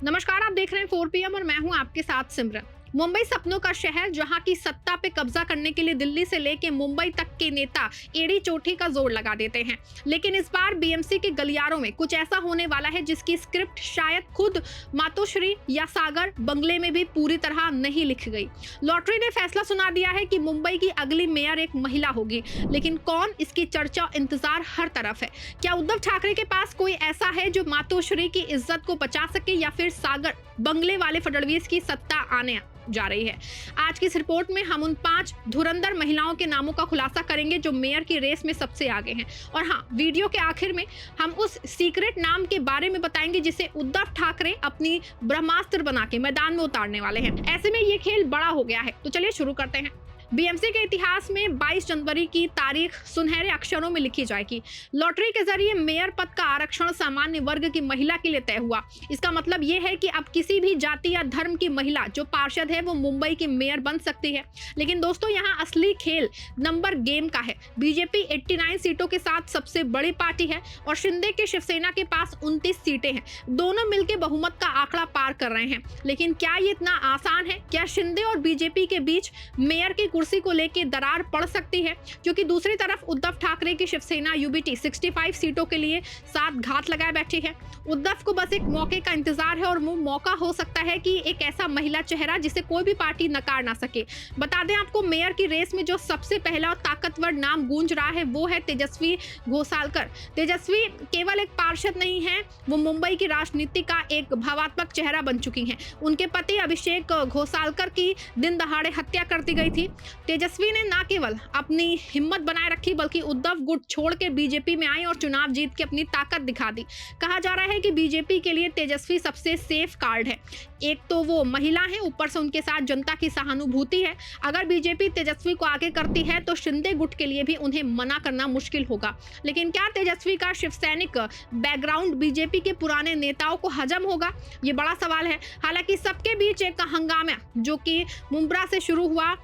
नमस्कार, आप देख रहे हैं 4 PM और मैं हूं आपके साथ सिमरन। मुंबई सपनों का शहर, जहां की सत्ता पे कब्जा करने के लिए दिल्ली से लेके मुंबई तक के नेता एड़ी चोटी का जोर लगा देते हैं। लेकिन इस बार बीएमसी के गलियारों में कुछ ऐसा होने वाला है जिसकी स्क्रिप्ट शायद खुद मातोश्री या सागर बंगले में भी पूरी तरह नहीं लिखी गई। लॉटरी ने फैसला सुना दिया है कि मुंबई की अगली मेयर एक महिला होगी, लेकिन कौन, इसकी चर्चा और इंतजार हर तरफ है। क्या उद्धव ठाकरे के पास कोई ऐसा है जो मातोश्री की इज्जत को बचा सके, या फिर सागर बंगले वाले फडणवीस की सत्ता आने जा रही है। आज की इस रिपोर्ट में हम उन 5 धुरंधर महिलाओं के नामों का खुलासा करेंगे जो मेयर की रेस में सबसे आगे हैं। और हाँ, वीडियो के आखिर में हम उस सीक्रेट नाम के बारे में बताएंगे जिसे उद्धव ठाकरे अपनी ब्रह्मास्त्र बना के मैदान में उतारने वाले हैं। ऐसे में ये खेल बड़ा हो गया है, तो चलिए शुरू करते हैं। बीएमसी के इतिहास में 22 जनवरी की तारीख सुनहरे अक्षरों में लिखी जाएगी। लॉटरी के जरिए मेयर पद का आरक्षण सामान्य वर्ग की महिला के लिए तय हुआ। इसका मतलब यह है कि अब किसी भी जाति या धर्म की महिला जो पार्षद है वो मुंबई की मेयर बन सकती है। लेकिन दोस्तों, यहाँ असली खेल नंबर गेम का है। बीजेपी 89 सीटों के साथ सबसे बड़ी पार्टी है और शिंदे के शिवसेना के पास 29 सीटें हैं। दोनों मिलकर बहुमत का आंकड़ा पार कर रहे हैं। लेकिन क्या ये इतना आसान है? क्या शिंदे और बीजेपी के बीच मेयर की कुर्सी को लेकर दरार पड़ सकती है? क्योंकि दूसरी तरफ उद्धव ठाकरे की शिवसेना यूबीटी 65 सीटों के लिए साथ घात लगाए बैठी है। उद्धव को बस एक मौके का इंतजार है, और वो मौका हो सकता है कि एक ऐसा महिला चेहरा जिसे कोई भी पार्टी नकार ना सके। बता दें आपको, मेयर की रेस में जो सबसे पहला और ताकतवर नाम गूंज रहा है वो है तेजस्वी घोसालकर। तेजस्वी केवल एक पार्षद नहीं है, वो मुंबई की राजनीति का एक भावात्मक चेहरा बन चुकी हैं। उनके पति अभिषेक घोसालकर की दिन दहाड़े हत्या कर दी गई थी। तेजस्वी ने न केवल अपनी हिम्मत बनाए रखी, बल्कि उद्धव गुट छोड़ के बीजेपी में आई और चुनाव जीत के अपनी ताकत दिखा दी। कहा जा रहा है कि बीजेपी के लिए तेजस्वी सबसे सेफ कार्ड है। एक तो वो महिला है, ऊपर से उनके साथ जनता की सहानुभूति है। अगर बीजेपी तेजस्वी को आगे करती है तो शिंदे गुट के लिए भी उन्हें मना करना मुश्किल होगा। लेकिन क्या तेजस्वी का शिवसैनिक बैकग्राउंड बीजेपी के पुराने नेताओं को हजम होगा? ये बड़ा सवाल है। हालांकि सबके बीच एक हंगामा जो कि मुंब्रा से शुरू हुआ,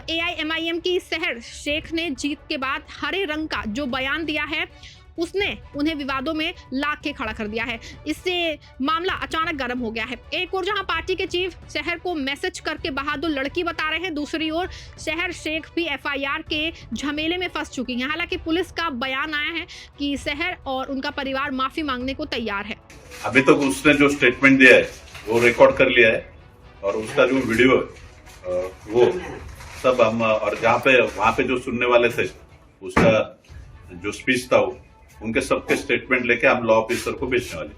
AIMIM की सहर शेख ने जीत के बाद हरे रंग का जो बयान दिया है, उसने उन्हें विवादों में ला के खड़ा कर दिया है। इससे मामला अचानक गर्म हो गया है। एक और जहां पार्टी के चीफ शहर को मैसेज करके बहादुर लड़की बता रहे हैं, दूसरी ओर शहर शेख भी FIR के झमेले में फंस चुकी हैं। हालांकि पुलिस का बयान आया है कि शहर और उनका परिवार माफी मांगने को तैयार है। अभी तक उसने जो स्टेटमेंट दिया है वो रिकॉर्ड कर लिया है, और उसका जो वीडियो है वो सब हम, और वहां पे जो सुनने वाले थे उसका जो स्पीच था वो उनके सबके स्टेटमेंट लेके हम लॉ ऑफिसर को भेजने वाले।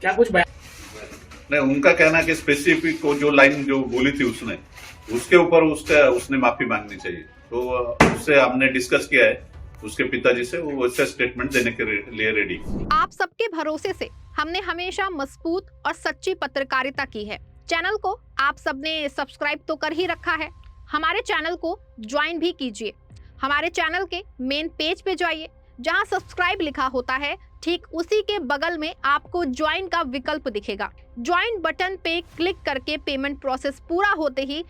क्या कुछ नहीं, उनका कहना कि स्पेसिफिक जो लाइन जो बोली थी उसके ऊपर उसने माफी मांगनी चाहिए। तो उससे हमने डिस्कस किया है उसके पिताजी से, वो वैसे स्टेटमेंट देने के लिए रेडी। आप सबके भरोसे से हमने हमेशा मजबूत और सच्ची पत्रकारिता की है। चैनल को आप सबने सब्सक्राइब तो कर ही रखा है, हमारे चैनल को ज्वाइन भी कीजिए। हमारे चैनल के मेन पेज पे जाइए, जहां सब्सक्राइब लिखा होता है ठीक उसी के बगल में आपको ज्वाइन का विकल्प दिखेगा। ज्वाइन बटन पे क्लिक करके पेमेंट प्रोसेस पूरा होते ही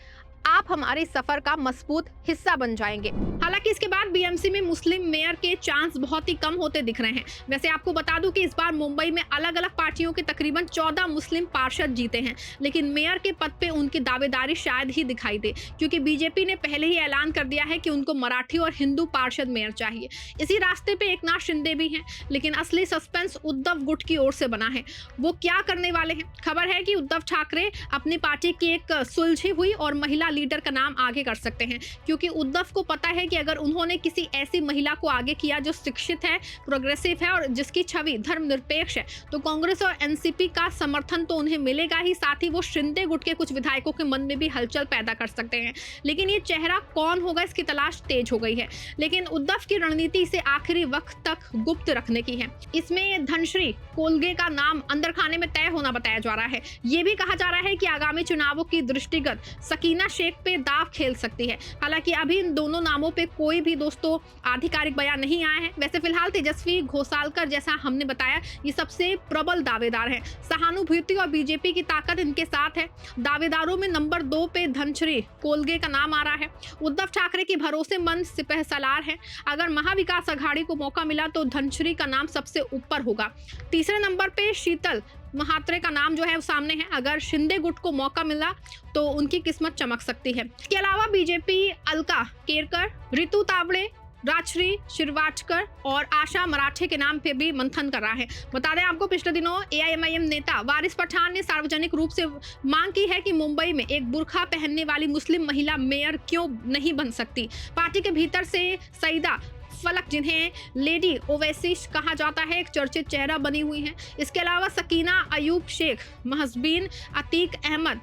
आप हमारे सफर का मजबूत हिस्सा बन जाएंगे। हालांकि इसके बाद बीएमसी में मुस्लिम मेयर के चांस बहुत ही कम होते दिख रहे हैं। वैसे आपको बता दूं कि इस बार मुंबई में अलग अलग पार्टियों के तकरीबन 14 मुस्लिम पार्षद जीते हैं, लेकिन मेयर के पद पे उनकी दावेदारी शायद ही दिखाई दे, क्योंकि बीजेपी ने पहले ही ऐलान कर दिया है कि उनको मराठी और हिंदू पार्षद मेयर चाहिए। इसी रास्ते पे एकनाथ शिंदे भी हैं, लेकिन असली सस्पेंस उद्धव गुट की ओर से बना है। वो क्या करने वाले हैं? खबर है कि उद्धव ठाकरे अपनी पार्टी की एक सुलझी हुई और महिला लीडर का नाम आगे कर सकते हैं, क्योंकि उद्धव को पता है कि अगर उन्होंने किसी ऐसी महिला को आगे किया जो शिक्षित है, प्रोग्रेसिव है और जिसकी छवि धर्मनिरपेक्ष है, तो कांग्रेस और एनसीपी का समर्थन तो उन्हें मिलेगा ही, साथ ही वो शिंदे गुट के कुछ विधायकों के मन में भी हलचल पैदा कर सकते हैं। लेकिन ये चेहरा कौन होगा, इसकी तलाश तेज हो गई है। लेकिन उद्धव की रणनीति इसे आखिरी वक्त तक गुप्त रखने की है। इसमें धनश्री कोलगे का नाम अंदर खाने में तय होना बताया जा रहा है। ये भी कहा जा रहा है कि आगामी चुनावों की दृष्टिगत सकीना शेख पे दाव खेल सकती है। हालांकि अभी इन दोनों नामों पे कोई भी दोस्तों आधिकारिक बयान नहीं आया है। वैसे फिलहाल तेजस्वी घोसालकर, जैसा हमने बताया, ये सबसे प्रबल दावेदार हैं। सहानुभूति और बीजेपी की ताकत इनके साथ है। दावेदारों में नंबर 2 पे धनश्री कोलगे का नाम आ रहा है। उद्धव ठाकरे की भरोसेमंद सिपहसालार है। अगर महाविकास अघाड़ी को मौका मिला तो धनश्री का नाम सबसे ऊपर होगा। तीसरे नंबर पे शीतल महात्रे का नाम जो है वो सामने है। अगर शिंदे गुट को मौका मिला तो उनकी किस्मत चमक सकती है। इसके अलावा बीजेपी अलका केरकर, रितु तावड़े, राजश्री श्रीवाचकर और आशा मराठे के नाम पे भी मंथन कर रहा है। बता दें आपको, पिछले दिनों एआईएमआईएम नेता वारिस पठान ने सार्वजनिक रूप से मांग की है कि मुंबई में एक बुर्का पहनने वाली मुस्लिम महिला मेयर क्यों नहीं बन सकती। पार्टी के भीतर से सईदा फलक, जिन्हें लेडी ओवैसी कहा जाता है, एक चर्चित चेहरा बनी हुई हैं। इसके अलावा सकीना अयूब शेख, महजबीन अतीक अहमद,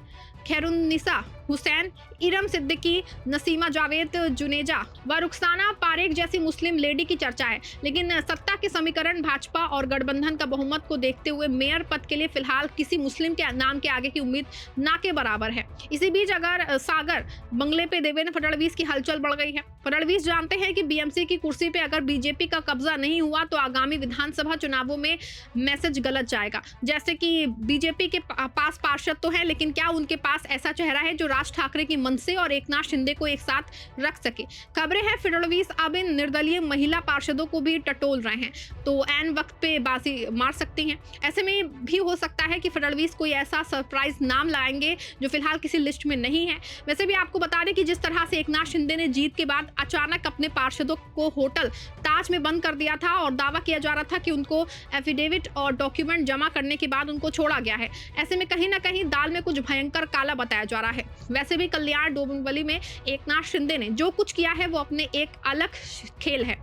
खैरुन्निसा हुसैन, इरम सिद्दीकी, नसीमा जावेद जुनेजा व रुखसाना पारेख जैसी मुस्लिम लेडी की चर्चा है। लेकिन सत्ता के समीकरण भाजपा और गठबंधन का बहुमत को देखते हुए मेयर पद के लिए फिलहाल किसी मुस्लिम के नाम के आगे की उम्मीद ना के बराबर है। इसी बीच अगर सागर बंगले पे देवेंद्र फडणवीस की हलचल बढ़ गई है। फडणवीस जानते हैं कि बीएमसी की कुर्सी पे अगर बीजेपी का कब्जा नहीं हुआ तो आगामी विधानसभा चुनावों में मैसेज गलत जाएगा। जैसे कि बीजेपी के पास पार्षद तो है, लेकिन क्या उनके पास ऐसा चेहरा है जो राज ठाकरे की मन से और एकनाथ शिंदे को एक साथ रख सके। खबरें हैं फडणवीस अब इन निर्दलीय महिला पार्षदों को भी टटोल रहे हैं, तो ऐन वक्त पे बाजी मार सकती हैं। ऐसे में भी हो सकता है कि फडणवीस कोई ऐसा सरप्राइज नाम लाएंगे जो फिलहाल किसी लिस्ट में नहीं है। वैसे भी आपको बता दें कि जिस तरह से एकनाथ शिंदे ने जीत के बाद अचानक अपने पार्षदों को होटल ताज में बंद कर दिया था और दावा किया जा रहा था कि उनको एफिडेविट और डॉक्यूमेंट जमा करने के बाद उनको छोड़ा गया है। ऐसे में कहीं ना कहीं दाल में कुछ भयंकर काला बताया जा रहा है। वैसे भी कल्याण डोंबिवली में एकनाथ शिंदे ने जो कुछ किया है वो अपने एक अलग खेल है,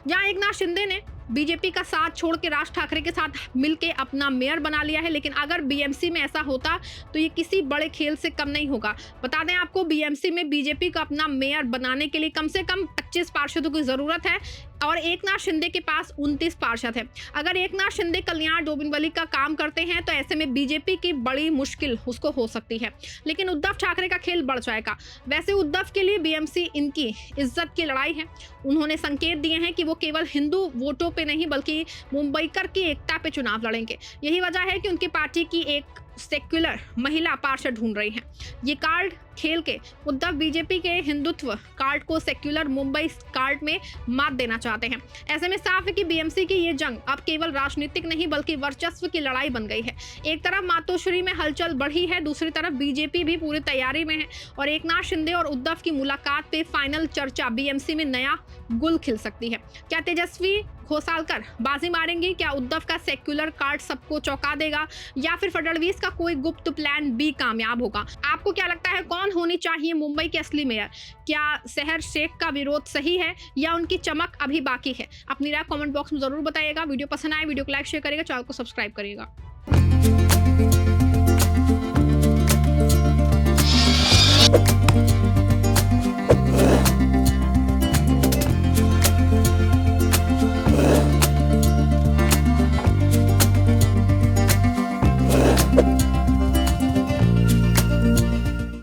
जहां एकनाथ शिंदे ने बीजेपी का साथ छोड़ के राज ठाकरे के साथ मिलके अपना मेयर बना लिया है। लेकिन अगर बीएमसी में ऐसा होता तो ये किसी बड़े खेल से कम नहीं होगा। बता दें आपको, बीएमसी में बीजेपी को अपना मेयर बनाने के लिए कम से कम 25 पार्षदों की जरूरत है और एकनाथ शिंदे के पास 29 पार्षद है। अगर एकनाथ शिंदे कल्याण डोंबिवली का काम करते हैं तो ऐसे में बीजेपी की बड़ी मुश्किल उसको हो सकती है, लेकिन उद्धव ठाकरे का खेल बढ़ जाएगा। वैसे उद्धव के लिए बीएमसी इनकी इज्जत की लड़ाई है। उन्होंने संकेत दिए हैं कि वो केवल हिंदू वोटों पे नहीं बल्कि मुंबईकर की एकता पे चुनाव लड़ेंगे। यही वजह है कि उनकी पार्टी की एक सेक्युलर महिला पार्षद ढूंढ रही हैं। ये कार्ड खेल के उद्धव बीजेपी के हिंदुत्व कार्ड को सेक्युलर मुंबई कार्ड में मात देना चाहते हैं। ऐसे में साफ है कि बीएमसी की ये जंग अब केवल राजनीतिक नहीं बल्कि वर्चस्व की लड़ाई बन गई है। एक तरफ मातोश्री में हलचल बढ़ी है, दूसरी तरफ बीजेपी भी पूरी तैयारी में है और एकनाथ शिंदे और उद्धव की मुलाकात पे फाइनल चर्चा बीएमसी में नया गुल खिल सकती है। क्या तेजस्वी घोसालकर बाजी मारेंगी? क्या उद्धव का सेक्युलर कार्ड सबको चौंका देगा या फिर फडणवीस का कोई गुप्त प्लान बी कामयाब होगा? आपको क्या लगता है, कौन होनी चाहिए मुंबई के असली मेयर? क्या शहर शेख का विरोध सही है या उनकी चमक अभी बाकी है? अपनी राय कमेंट बॉक्स में जरूर बताइएगा। वीडियो पसंद आए वीडियो को लाइक शेयर करिएगा, चैनल को सब्सक्राइब करिएगा।